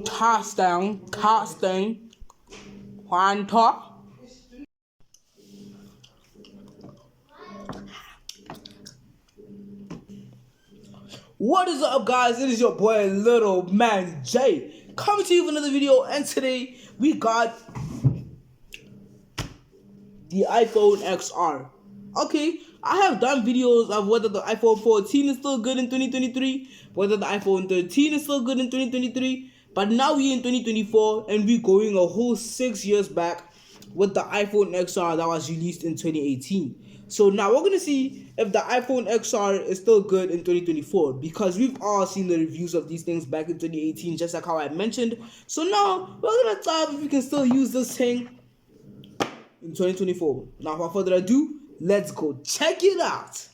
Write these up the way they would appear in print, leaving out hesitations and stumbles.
Casting, Juanto. What is up, guys? It is your boy Little Man J coming to you with another video, and today we got the iPhone XR. Okay, I have done videos of whether the iPhone 14 is still good in 2023, whether the iPhone 13 is still good in 2023, but now we're in 2024 and we're going a whole 6 years back with the iPhone XR that was released in 2018. So now we're gonna see if the iPhone XR is still good in 2024, because we've all seen the reviews of these things back in 2018, just like how I mentioned. So now we're gonna try if we can still use this thing in 2024. Now, without further ado, let's go check it out.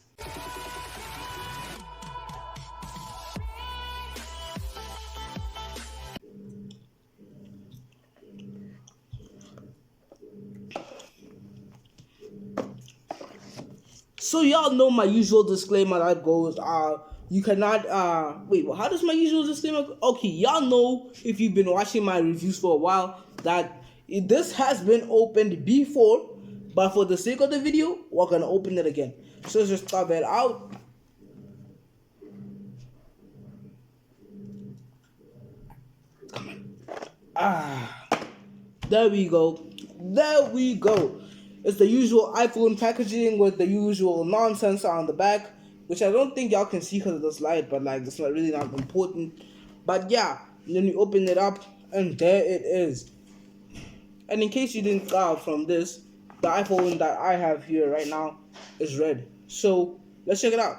So y'all know my usual disclaimer that goes, you cannot, wait, well, how does my usual disclaimer go? Okay, y'all know, if you've been watching my reviews for a while, that this has been opened before, but for the sake of the video, we're gonna open it again. So let's just start that out. Come on. There we go. There we go. It's the usual iPhone packaging with the usual nonsense on the back, which I don't think y'all can see because of this light, but like it's not really not important. But yeah, then you open it up and there it is. And in case you didn't from this, the iPhone that I have here right now is red. So let's check it out.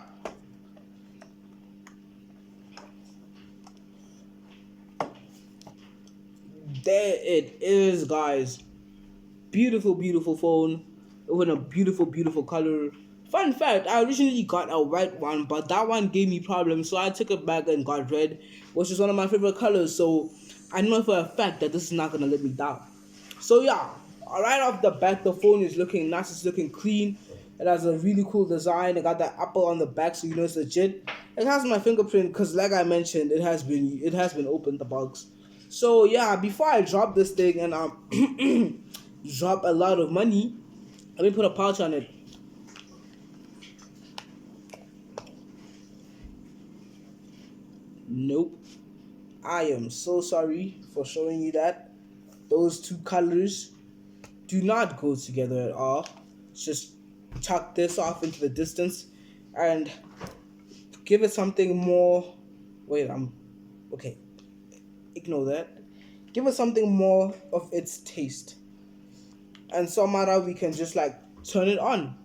There it is, guys. Beautiful, beautiful phone with a beautiful, beautiful color. Fun fact, I originally got a white one, but that one gave me problems, so I took it back and got red, which is one of my favorite colors. So I know for a fact that this is not gonna let me down. So yeah, right off the bat, the phone is looking nice. It's looking clean. It has a really cool design. It got that Apple on the back, so you know it's legit. It has my fingerprint because, like I mentioned, it has been opened, the box. So yeah, before I drop this thing and drop a lot of money, let me put a pouch on it. Nope. I am so sorry for showing you that. Those two colors do not go together at all. Just tuck this off into the distance and give it something more. Wait, okay. Ignore that. Give it something more of its taste. And somehow we can just like turn it on.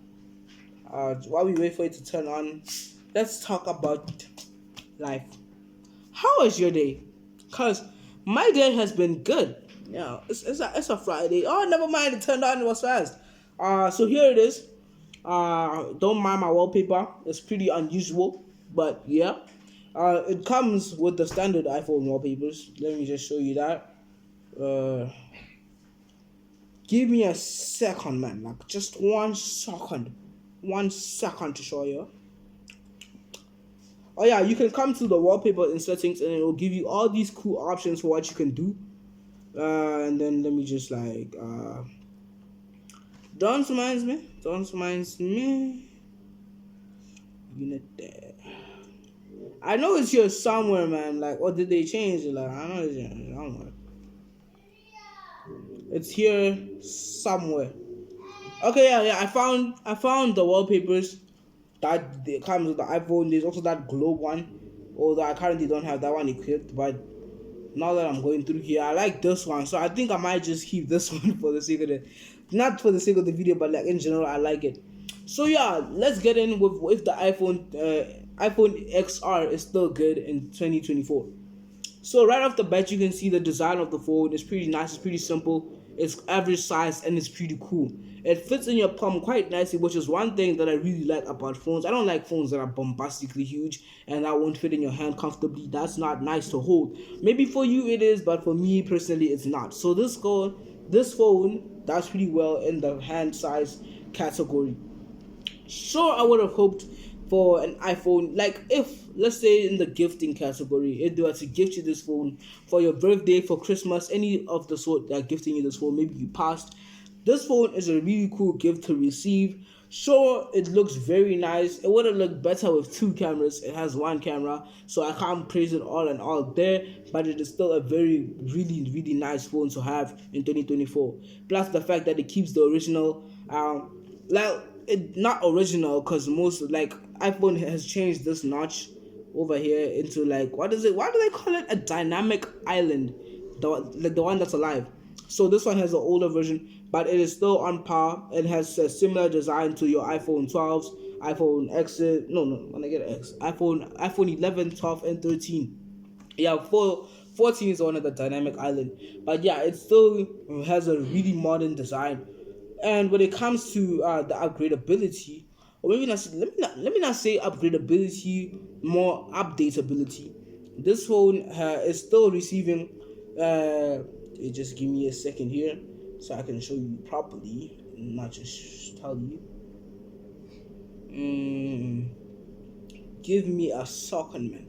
While we wait for it to turn on, let's talk about life. How was your day? Cause my day has been good. Yeah, it's a Friday. Oh, never mind. It turned on. It was fast. So here it is. Don't mind my wallpaper. It's pretty unusual, but yeah. It comes with the standard iPhone wallpapers. Let me just show you that. Give me a second, man. Like just 1 second. 1 second to show you. Oh yeah, you can come to the wallpaper in settings and it will give you all these cool options for what you can do. And then let me just like don't mind me. Unit there. I know it's here somewhere, man. Like, or did they change it? Like, I know it's here somewhere. It's here somewhere. Okay, yeah. I found the wallpapers that it comes with the iPhone. There's also that globe one, although I currently don't have that one equipped. But now that I'm going through here, I like this one, so I think I might just keep this one for the sake of not for the sake of the video, but like in general, I like it. So yeah, let's get in with if the iPhone XR is still good in 2024. So right off the bat, you can see the design of the phone. It's pretty nice. It's pretty simple. It's average size and it's pretty cool. It fits in your palm quite nicely, which is one thing that I really like about phones. I don't like phones that are bombastically huge and that won't fit in your hand comfortably. That's not nice to hold. Maybe for you it is, but for me personally it's not. So this phone does pretty well in the hand size category. Sure, I would have hoped for an iPhone. Like, if let's say in the gifting category, if they were to gift you this phone for your birthday, for Christmas, any of the sort, they're gifting you this phone, maybe you passed, this phone is a really cool gift to receive. Sure, it looks very nice. It would have looked better with two cameras. It has one camera, so I can't praise it all and all there, but it is still a very, really, really nice phone to have in 2024. Plus the fact that it keeps the original, like, it not original, because most, like, iPhone has changed this notch over here into, like, what is it? Why do they call it a dynamic island? The one that's alive. So this one has an older version, but it is still on par. It has a similar design to your iPhone 12s, iPhone X. No, when I get X, iPhone 11, 12, and 13. Yeah, 14 is one of the dynamic island, but yeah, it still has a really modern design. And when it comes to the upgradability, or maybe not, let me not say upgradability, more updatability. This phone is still receiving. Just give me a second here, so I can show you properly, not just tell you. Give me a second, man.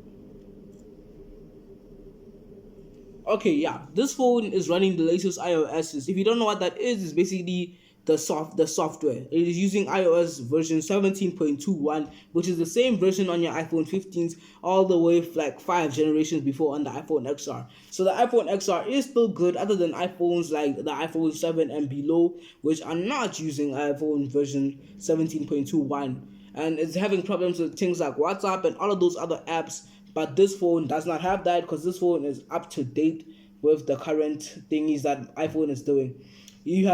Okay, yeah, this phone is running the latest iOS. If you don't know what that is, it's basically the software. It is using iOS version 17.21, which is the same version on your iPhone 15s, all the way like 5 generations before on the iPhone XR. So the iPhone XR is still good, other than iPhones like the iPhone 7 and below, which are not using iPhone version 17.21, and it's having problems with things like WhatsApp and all of those other apps. But this phone does not have that, because this phone is up to date with the current thingies that iPhone is doing. You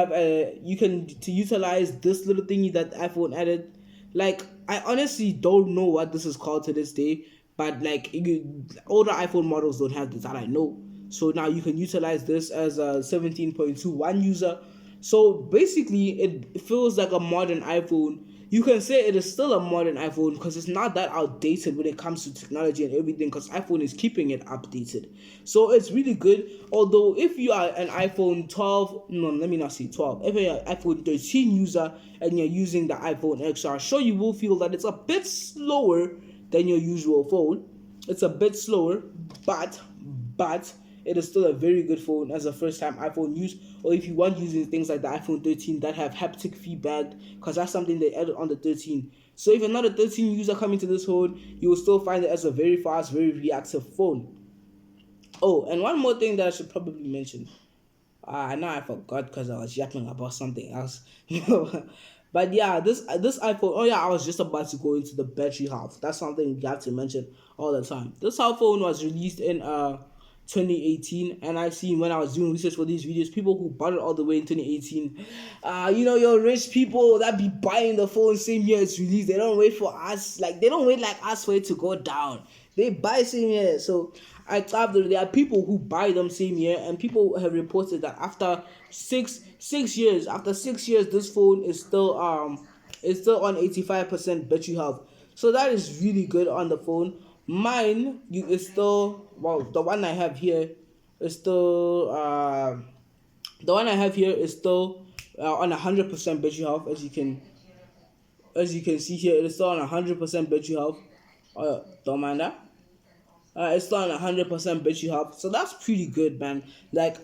can to utilize this little thingy that iPhone added. Like, I honestly don't know what this is called to this day, but like, older iPhone models don't have this, that I know. So now you can utilize this as a 17.21 user. So basically, it feels like a modern iPhone. You can say it is still a modern iPhone, because it's not that outdated when it comes to technology and everything, because iPhone is keeping it updated. So it's really good. Although if you are an iPhone 12, no, let me not say 12, if you're an iPhone 13 user and you're using the iPhone XR, sure, you will feel that it's a bit slower than your usual phone. It's a bit slower, but it is still a very good phone as a first time iPhone use, or if you want using things like the iPhone 13 that have haptic feedback, because that's something they added on the 13. So if you're not a 13 user coming to this phone, you will still find it as a very fast, very reactive phone. Oh, and one more thing that I should probably mention. Now I forgot because I was yapping about something else. But yeah, this iPhone. Oh yeah, I was just about to go into the battery health. That's something you have to mention all the time. This iPhone was released in 2018, and I've seen when I was doing research for these videos, people who bought it all the way in 2018. Your rich people that be buying the phone same year it's released. They don't wait for us, like they don't wait like us for it to go down. They buy same year. So there are people who buy them same year, and people have reported that after six years, this phone is still on 85% battery health. So that is really good on the phone. Mine is still, well, the one I have here is still on 100% battery health, as you can see here. It is still on 100% battery health. Don't mind that. It's still on 100% battery health, so that's pretty good, man. Like,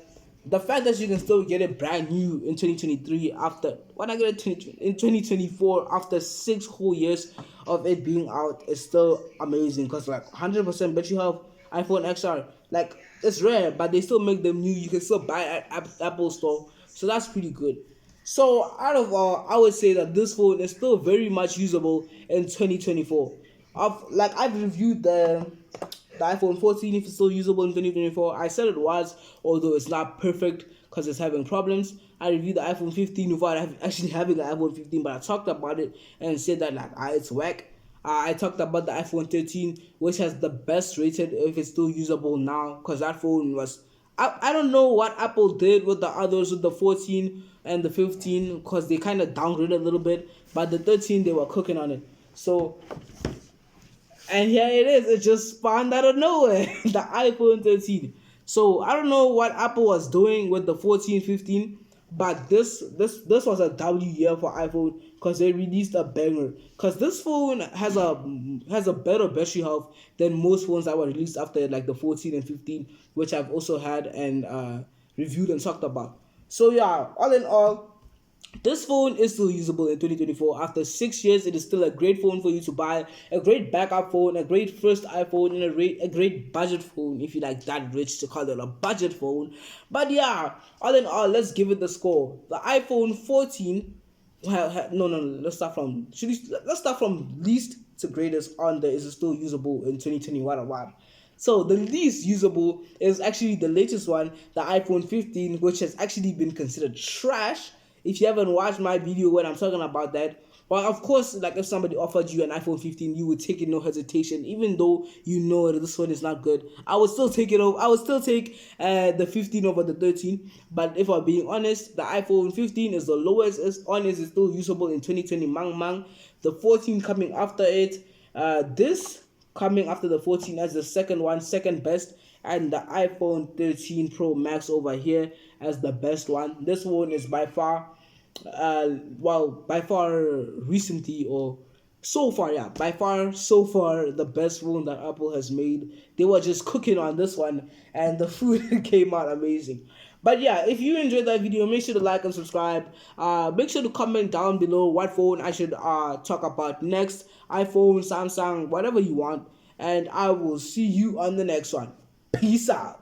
the fact that you can still get it brand new in 2023 after when I get it in 2024 after 6 whole years of it being out is still amazing, because like 100% battery health iPhone XR, like, it's rare, but they still make them new. You can still buy at Apple Store, so that's pretty good. So out of all, I would say that this phone is still very much usable in 2024. I've reviewed the iPhone 14 if it's still usable in 2024. I said it was, although it's not perfect because it's having problems. I reviewed the iPhone 15 without actually having the iPhone 15, but I talked about it and said that like it's whack. I talked about the iPhone 13, which has the best rated if it's still usable now, because that phone was. I don't know what Apple did with the others, with the 14 and the 15, because they kind of downgraded a little bit, but the 13 they were cooking on it. So, and here it is. It just spawned out of nowhere. The iPhone 13. So I don't know what Apple was doing with the 14, 15, But this was a W year for iPhone because they released a banger. Because this phone has a better battery health than most phones that were released after like the 14 and 15, which I've also had and reviewed and talked about. So yeah, all in all, this phone is still usable in 2024. After 6 years, it is still a great phone for you to buy, a great backup phone, a great first iPhone, and a great budget phone if you like that rich to call it a budget phone. But yeah, all in all, let's give it the score. The iPhone 14. Well, no. Let's start from least to greatest on the is it still usable in 2021 or what? So the least usable is actually the latest one, the iPhone 15, which has actually been considered trash. If you haven't watched my video when I'm talking about that, well, of course, like if somebody offered you an iPhone 15, you would take it no hesitation, even though you know that this one is not good. I would still take it over. I would still take the 15 over the 13. But if I'm being honest, the iPhone 15 is the lowest. It's honest. It's still usable in 2020. Mang mang. The 14 coming after it. This coming after the 14 as the second one, second best, and the iPhone 13 Pro Max over here as the best one. This one is by far, by far recently or so far, yeah, by far so far the best phone that Apple has made. They were just cooking on this one, and the food came out amazing. But yeah, if you enjoyed that video, make sure to like and subscribe. Make sure to comment down below what phone I should talk about next. iPhone, Samsung, whatever you want. And I will see you on the next one. Peace out.